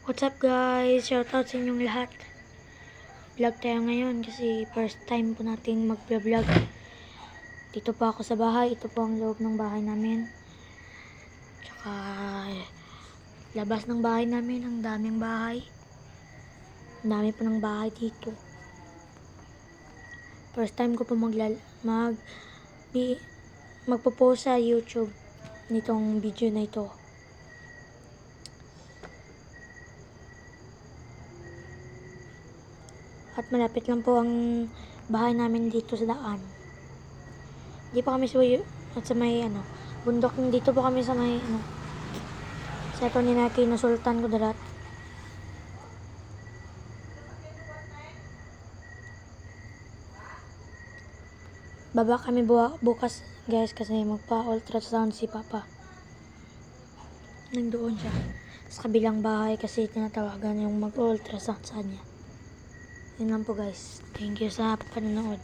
What's up guys? Shoutout sa inyong lahat. Vlog tayo ngayon kasi first time po natin mag-vlog. Dito po ako sa bahay. Ito po ang loob ng bahay namin. Tsaka labas ng bahay namin. Ang daming bahay. Ang dami po ng bahay dito. First time ko po magpo-post sa YouTube nitong video na ito. At malapit lang po ang bahay namin dito sa daan. Hindi pa kami sa may bundok. Dito po kami sa may sa ito ni Naki na Sultan Kudarat. Baba kami bukas guys kasi magpa-ultrasound si Papa. Nandoon siya sa kabilang bahay kasi tinatawagan yung mag-ultrasound sa kanya. Yun lang po guys. Thank you sa panonood.